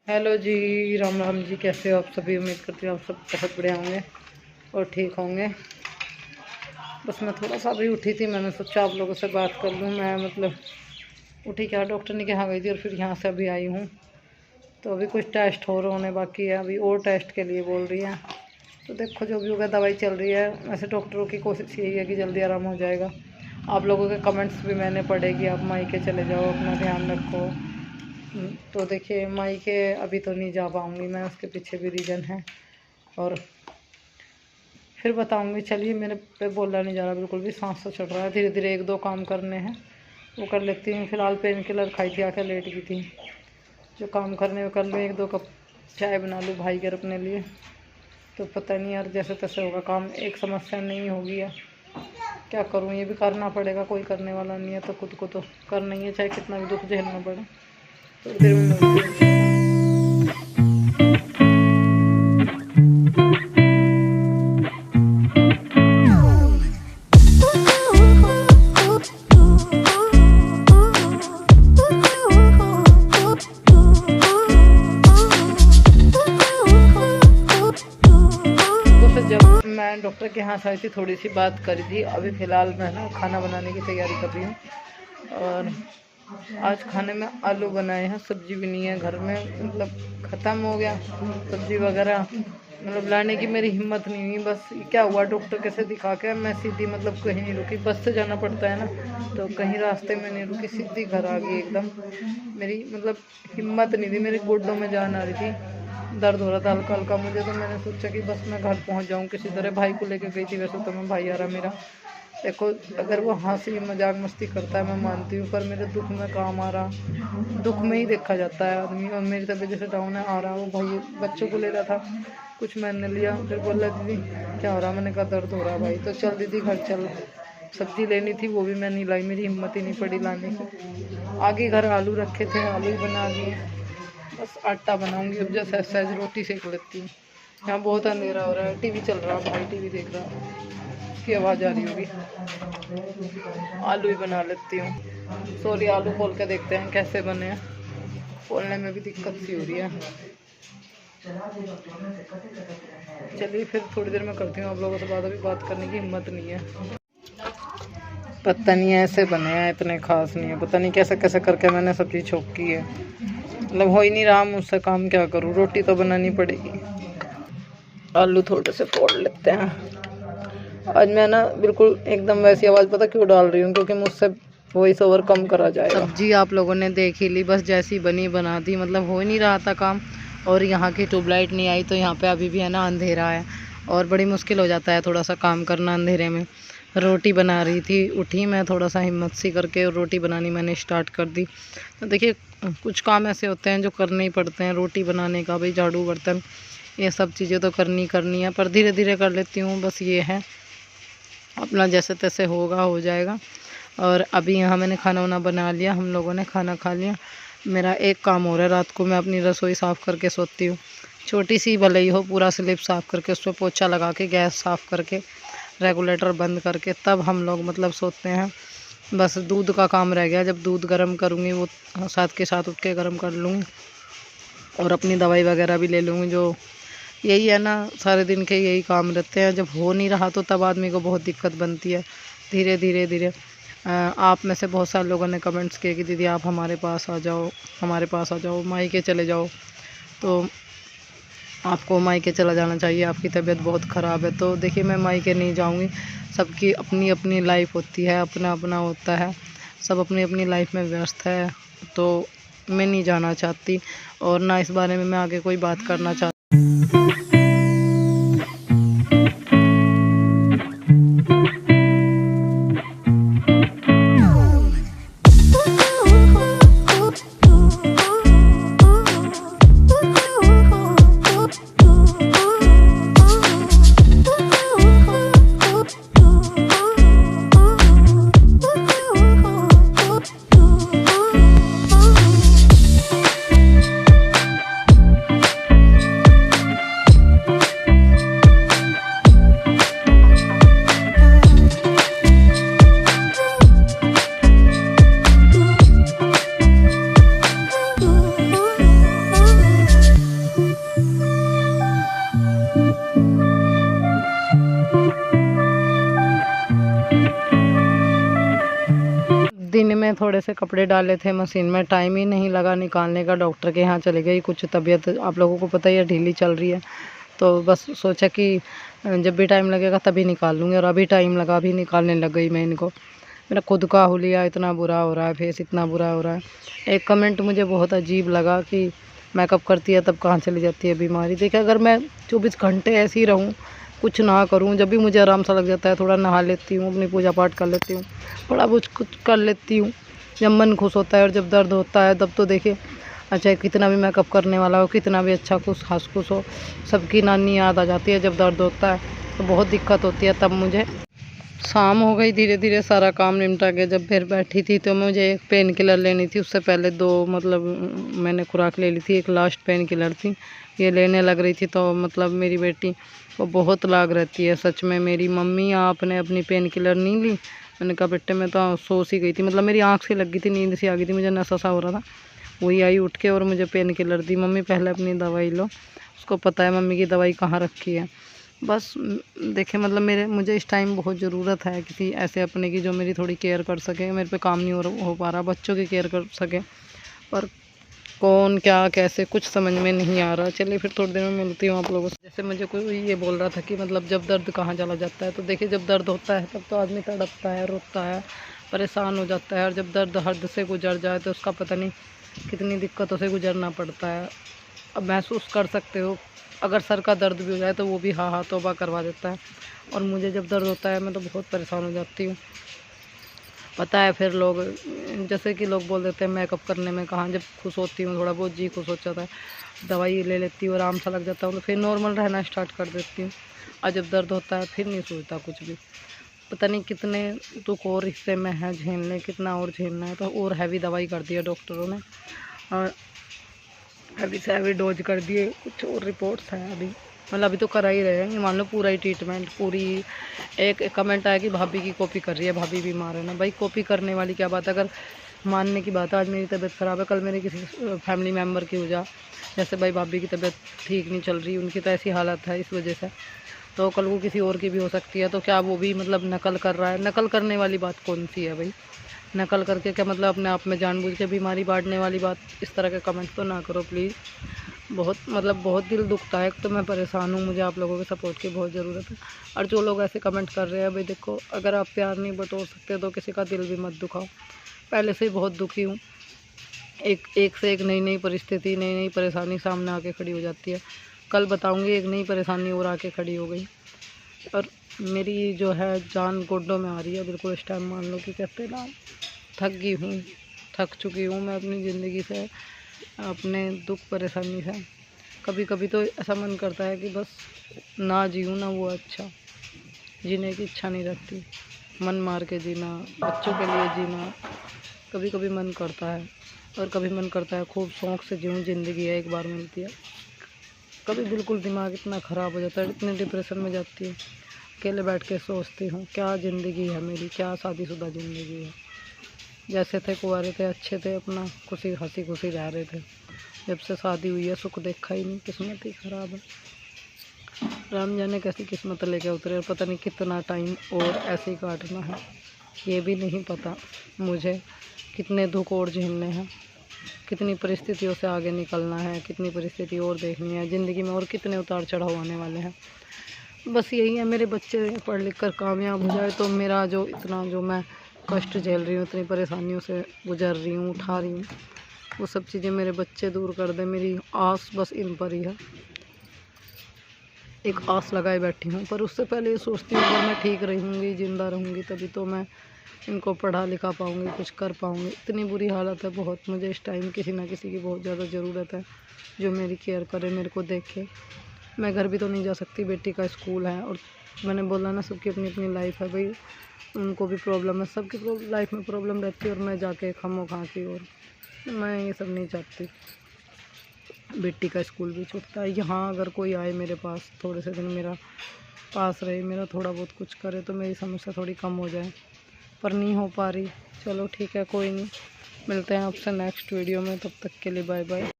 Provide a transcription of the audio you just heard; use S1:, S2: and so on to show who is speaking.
S1: Hello जी, राम राम जी। कैसे हो आप सभी? उम्मीद करती हूँ आप सब बहुत बढ़िया होंगे और ठीक होंगे। बस मैं थोड़ा सा अभी उठी थी, मैंने सोचा आप लोगों से बात कर लूँ। मैं उठी क्या, डॉक्टर ने यहाँ गई थी और फिर यहाँ से अभी आई हूँ। तो अभी कुछ टेस्ट और होने बाकी है, अभी और टेस्ट के लिए बोल रही है। तो देखो जो भी होगा, दवाई चल रही है। वैसे डॉक्टरों की कोशिश यही है कि जल्दी आराम हो जाएगा। आप लोगों के कमेंट्स भी मैंने पढ़े कि आप मायके चले जाओ, अपना ध्यान रखो। तो देखिए, मायके अभी तो नहीं जा पाऊँगी मैं, उसके पीछे भी रीज़न है और फिर बताऊँगी। चलिए, मेरे पे बोला नहीं जा रहा बिल्कुल भी, सांस तो चढ़ रहा है। धीरे धीरे एक दो काम करने हैं वो कर लेती हूँ। फिलहाल पेन किलर खाई थी, आके लेट गई थी। जो काम करने वो कर लूँ, एक दो कप चाय बना लूँ भाई के अपने लिए। तो पता नहीं यार, जैसे तैसे होगा काम। एक समस्या नहीं होगी या क्या करूँ, ये भी करना पड़ेगा, कोई करने वाला नहीं है तो खुद को तो करना ही है, चाहे कितना भी दुख झेलना पड़े। तो देर में मिलती हूँ। जब मैं डॉक्टर के यहाँ से आई थी, थोड़ी सी बात करी थी। अभी फ़िलहाल मैं ना खाना बनाने की तैयारी कर रही हूँ और आज खाने में आलू बनाए हैं। सब्जी भी नहीं है घर में, मतलब ख़त्म हो गया सब्जी वगैरह। मतलब लाने की मेरी हिम्मत नहीं हुई। बस क्या हुआ, डॉक्टर कैसे दिखा के मैं सीधी मतलब कहीं नहीं रुकी। बस से जाना पड़ता है ना, तो कहीं रास्ते में नहीं रुकी, सीधी घर आ गई एकदम। मेरी मतलब हिम्मत नहीं थी, मेरे गोड्डों में जान आ रही थी, दर्द हो रहा था हल्का हल्का मुझे। तो मैंने सोचा कि बस मैं घर पहुंच जाऊं किसी तरह। भाई को लेकर गई थी वैसे तो मैं, भाई आ रहा मेरा। देखो, अगर वो हंसी मजाक मस्ती करता है मैं मानती हूँ, पर मेरे दुख में काम आ रहा। दुख में ही देखा जाता है आदमी। और मेरी तबीयत जैसे डाउन है, आ रहा। वो भाई बच्चों को ले रहा था, कुछ मैंने लिया। फिर बोल रहा दीदी क्या हो रहा, मैंने कहा दर्द हो रहा भाई। तो चल दीदी घर चल। सब्जी लेनी थी, वो भी मैं नहीं लाई, मेरी हिम्मत ही नहीं पड़ी लाने की। आगे घर आलू रखे थे, आलू ही बना दिए। बस आटा बनाऊंगी अब, जैसे सहज रोटी सेक लेती हूँ। यहाँ बहुत अंधेरा हो रहा है, टीवी चल रहा है, भाई टीवी देख रहा है, उसकी आवाज़ आ रही होगी। आलू ही बना लेती हूँ। सॉरी, आलू खोल के देखते हैं कैसे बने हैं। खोलने में भी दिक्कत सी हो रही है। चलिए फिर थोड़ी देर में करती हूँ आप लोगों से बात, अभी बात करने की हिम्मत नहीं है। पता नहीं ऐसे बने हैं, इतने खास नहीं है। पता नहीं कैसे कैसे करके मैंने सब्जी छोक की है, मतलब हो ही नहीं रहा मुझसे काम। क्या करूँ, रोटी तो बनानी पड़ेगी। आलू थोड़े से फोड़ लेते हैं। आज मैं ना बिल्कुल एकदम वैसी आवाज़ पता क्यों डाल रही हूँ, क्योंकि मुझसे वॉइस ओवर कम करा जाएगा। सब्जी आप लोगों ने देख ही ली, बस जैसी बनी बना दी, मतलब हो ही नहीं रहा था काम। और यहाँ की ट्यूबलाइट नहीं आई, तो यहाँ पे अभी भी है ना अंधेरा है और बड़ी मुश्किल हो जाता है थोड़ा सा काम करना अंधेरे में। रोटी बना रही थी, उठी मैं थोड़ा सा हिम्मत सी करके और रोटी बनानी मैंने स्टार्ट कर दी। तो देखिए, कुछ काम ऐसे होते हैं जो करने ही पड़ते हैं। रोटी बनाने का भाई, झाड़ू बर्तन, ये सब चीज़ें तो करनी है, पर धीरे धीरे कर लेती हूँ। बस ये है, अपना जैसे तैसे होगा, हो जाएगा। और अभी यहाँ मैंने खाना वाना बना लिया, हम लोगों ने खाना खा लिया। मेरा एक काम हो रहा है, रात को मैं अपनी रसोई साफ़ करके सोती हूँ। छोटी सी भले ही हो, पूरा स्लिप साफ़ करके उस पर पोछा लगा के, गैस साफ़ करके, रेगुलेटर बंद करके, तब हम लोग मतलब सोते हैं। बस दूध का काम रह गया, जब दूध गर्म करूँगी वो साथ के साथ उठ के गर्म कर लूँगी और अपनी दवाई वगैरह भी ले लूँगी। जो यही है ना, सारे दिन के यही काम रहते हैं। जब हो नहीं रहा तो तब आदमी को बहुत दिक्कत बनती है। धीरे धीरे धीरे आप में से बहुत सारे लोगों ने कमेंट्स किए कि दीदी आप हमारे पास आ जाओ, हमारे पास आ जाओ, मायके चले जाओ। तो आपको मायके चला जाना चाहिए, आपकी तबीयत बहुत ख़राब है। तो देखिए, मैं मायके नहीं जाऊंगी। सबकी अपनी अपनी लाइफ होती है, अपना अपना होता है, सब अपनी अपनी लाइफ में व्यस्त है। तो मैं नहीं जाना चाहती और ना इस बारे में मैं आगे कोई बात करना चाहती। मैंने थोड़े से कपड़े डाले थे मशीन में, टाइम ही नहीं लगा निकालने का, डॉक्टर के यहाँ चले गई। कुछ तबीयत आप लोगों को पता ही है ढीली चल रही है, तो बस सोचा कि जब भी टाइम लगेगा तभी निकाल लूँगी, और अभी टाइम लगा, अभी निकालने लग गई मैं इनको। मेरा खुद का हुलिया इतना बुरा हो रहा है, फेस इतना बुरा हो रहा है। एक कमेंट मुझे बहुत अजीब लगा कि मेकअप करती है तब कहाँ चली जाती है बीमारी। देखिए, अगर मैं 24 घंटे ऐसे ही रहूँ, कुछ ना करूँ, जब भी मुझे आराम सा लग जाता है, थोड़ा नहा लेती हूँ, अपनी पूजा पाठ कर लेती हूँ, थोड़ा कुछ कर लेती हूँ, जब मन खुश होता है। और जब दर्द होता है तब तो देखिए, अच्छा कितना भी मेकअप करने वाला हो, कितना भी अच्छा खुश हंस खुश हो, सबकी नानी याद आ जाती है। जब दर्द होता है तो बहुत दिक्कत होती है। तब मुझे शाम हो गई, धीरे धीरे सारा काम निपटा के जब फिर बैठी थी तो मुझे एक पेन किलर लेनी थी। उससे पहले 2 मतलब मैंने खुराक ले ली थी, एक लास्ट पेन किलर थी, ये लेने लग रही थी। तो मतलब मेरी बेटी वो बहुत लाग रहती है सच में। मेरी मम्मी आपने अपनी पेन किलर नहीं ली? मैंने कहा बेटे मैं तो सो सी गई थी, मतलब मेरी आँख से लग गई थी, नींद सी आ गई थी, मुझे नशा सा हो रहा था। वही आई उठ के और मुझे पेन किलर दी, मम्मी पहले अपनी दवाई लो। उसको पता है मम्मी की दवाई कहाँ रखी है। बस देखिए, मतलब मुझे इस टाइम बहुत ज़रूरत है किसी ऐसे अपने की जो मेरी थोड़ी केयर कर सके। मेरे पे काम नहीं हो पा रहा, बच्चों की केयर कर सके, पर कौन क्या कैसे कुछ समझ में नहीं आ रहा। चलिए फिर थोड़ी देर में मिलती हूँ आप लोगों से। जैसे मुझे कोई ये बोल रहा था कि मतलब जब दर्द कहाँ चला जाता है, तो देखिए जब दर्द होता है तब तो आदमी तड़पता है, रोता है, परेशान हो जाता है। और जब दर्द हद से गुजर जाए तो उसका पता नहीं कितनी दिक्कतों से गुजरना पड़ता है। अब महसूस कर सकते हो, अगर सर का दर्द भी हो जाए तो वो भी हाँ तौबा करवा देता है। और मुझे जब दर्द होता है मैं तो बहुत परेशान हो जाती हूँ। पता है फिर लोग, जैसे कि लोग बोल देते हैं मेकअप करने में कहाँ, जब खुश होती हूँ थोड़ा बहुत जी खुश हो जाता है, दवाई ले लेती हूँ, आराम सा लग जाता हूँ, तो फिर नॉर्मल रहना स्टार्ट कर देती हूँ। और जब दर्द होता है फिर नहीं सोचता कुछ भी। पता नहीं कितने दुख और हिस्से में है झेलने, कितना और झेलना है। तो और हैवी दवाई कर दिया डॉक्टरों ने, और अभी से हैवी डोज कर दिए। कुछ और रिपोर्ट्स हैं अभी, मतलब अभी तो करा ही रहे हैं, मान लो पूरा ही ट्रीटमेंट पूरी। एक कमेंट आया कि भाभी की कॉपी कर रही है, भाभी बीमार है ना। भाई कॉपी करने वाली क्या बात है, अगर मानने की बात है, आज मेरी तबीयत ख़राब है, कल मेरे किसी फैमिली मेम्बर की हो जा, जैसे भाई भाभी की तबीयत ठीक नहीं चल रही, उनकी तो ऐसी हालत है इस वजह से, तो कल को किसी और की भी हो सकती है। तो क्या वो भी मतलब नकल कर रहा है? नकल करने वाली बात कौन सी है भाई? नकल करके क्या मतलब अपने आप में जानबूझ के बीमारी बांटने वाली बात, इस तरह के कमेंट तो ना करो प्लीज़। बहुत मतलब बहुत दिल दुखता है, तो मैं परेशान हूँ, मुझे आप लोगों के सपोर्ट की बहुत ज़रूरत है। और जो लोग ऐसे कमेंट कर रहे हैं, भाई देखो, अगर आप प्यार नहीं बटोर सकते तो किसी का दिल भी मत दुखाओ। पहले से ही बहुत दुखी हूँ, एक से एक नई नई परिस्थिति, नई नई परेशानी सामने आके खड़ी हो जाती है। कल बताऊँगी एक नई परेशानी और आके खड़ी हो गई, और मेरी जो है जान गोड्डों में आ रही है बिल्कुल। इस टाइम मान लो कि कहते ना, थक गई हूँ, थक चुकी हूँ मैं अपनी ज़िंदगी से, अपने दुख परेशानी से। कभी कभी तो ऐसा मन करता है कि बस ना जीऊँ ना वो अच्छा, जीने की इच्छा नहीं रहती, मन मार के जीना, बच्चों के लिए जीना, कभी कभी मन करता है। और कभी मन करता है खूब शौक़ से जीऊँ, ज़िंदगी है एक बार मिलती है। कभी बिल्कुल दिमाग इतना ख़राब हो जाता है, इतने डिप्रेशन में जाती है, अकेले बैठ के सोचती हूँ क्या ज़िंदगी है मेरी, क्या शादीशुदा ज़िंदगी है। जैसे थे कुंवारे थे, अच्छे थे, अपना खुशी हंसी खुशी रह रहे थे। जब से शादी हुई है सुख देखा ही नहीं, किस्मत ही ख़राब है। राम जाने कैसी किस्मत लेके उतरे, और पता नहीं कितना टाइम और ऐसे ही काटना है, ये भी नहीं पता मुझे। कितने दुख और झेलने हैं, कितनी परिस्थितियों से आगे निकलना है, कितनी परिस्थिति और देखनी है ज़िंदगी में, और कितने उतार चढ़ाव आने वाले हैं। बस यही है, मेरे बच्चे पढ़ लिख कर कामयाब हो जाए तो मेरा जो इतना जो मैं कष्ट झेल रही हूँ, इतनी परेशानियों से गुजर रही हूँ, उठा रही हूँ, वो सब चीज़ें मेरे बच्चे दूर कर दें। मेरी आस बस इन पर ही है, एक आस लगाए बैठी हूँ। पर उससे पहले ये सोचती हूँ अगर मैं ठीक रहूँगी, ज़िंदा रहूँगी, तभी तो मैं इनको पढ़ा लिखा पाऊँगी, कुछ कर पाऊँगी। इतनी बुरी हालत है बहुत, मुझे इस टाइम किसी ना किसी की बहुत ज़्यादा ज़रूरत है जो मेरी केयर करे, मेरे को देखे। मैं घर भी तो नहीं जा सकती, बेटी का स्कूल है, और मैंने बोला ना सबकी अपनी अपनी लाइफ है भाई, उनको भी प्रॉब्लम है, सबकी लाइफ में प्रॉब्लम रहती है, और मैं जाके खमो खा की, और मैं ये सब नहीं चाहती। बेटी का स्कूल भी छूटता है। यहाँ अगर कोई आए मेरे पास, थोड़े से दिन मेरा पास रहे, मेरा थोड़ा बहुत कुछ करे, तो मेरी समस्या थोड़ी कम हो जाए, पर नहीं हो पा रही। चलो ठीक है, कोई नहीं, मिलते हैं आपसे नेक्स्ट वीडियो में, तब तक के लिए बाय बाय।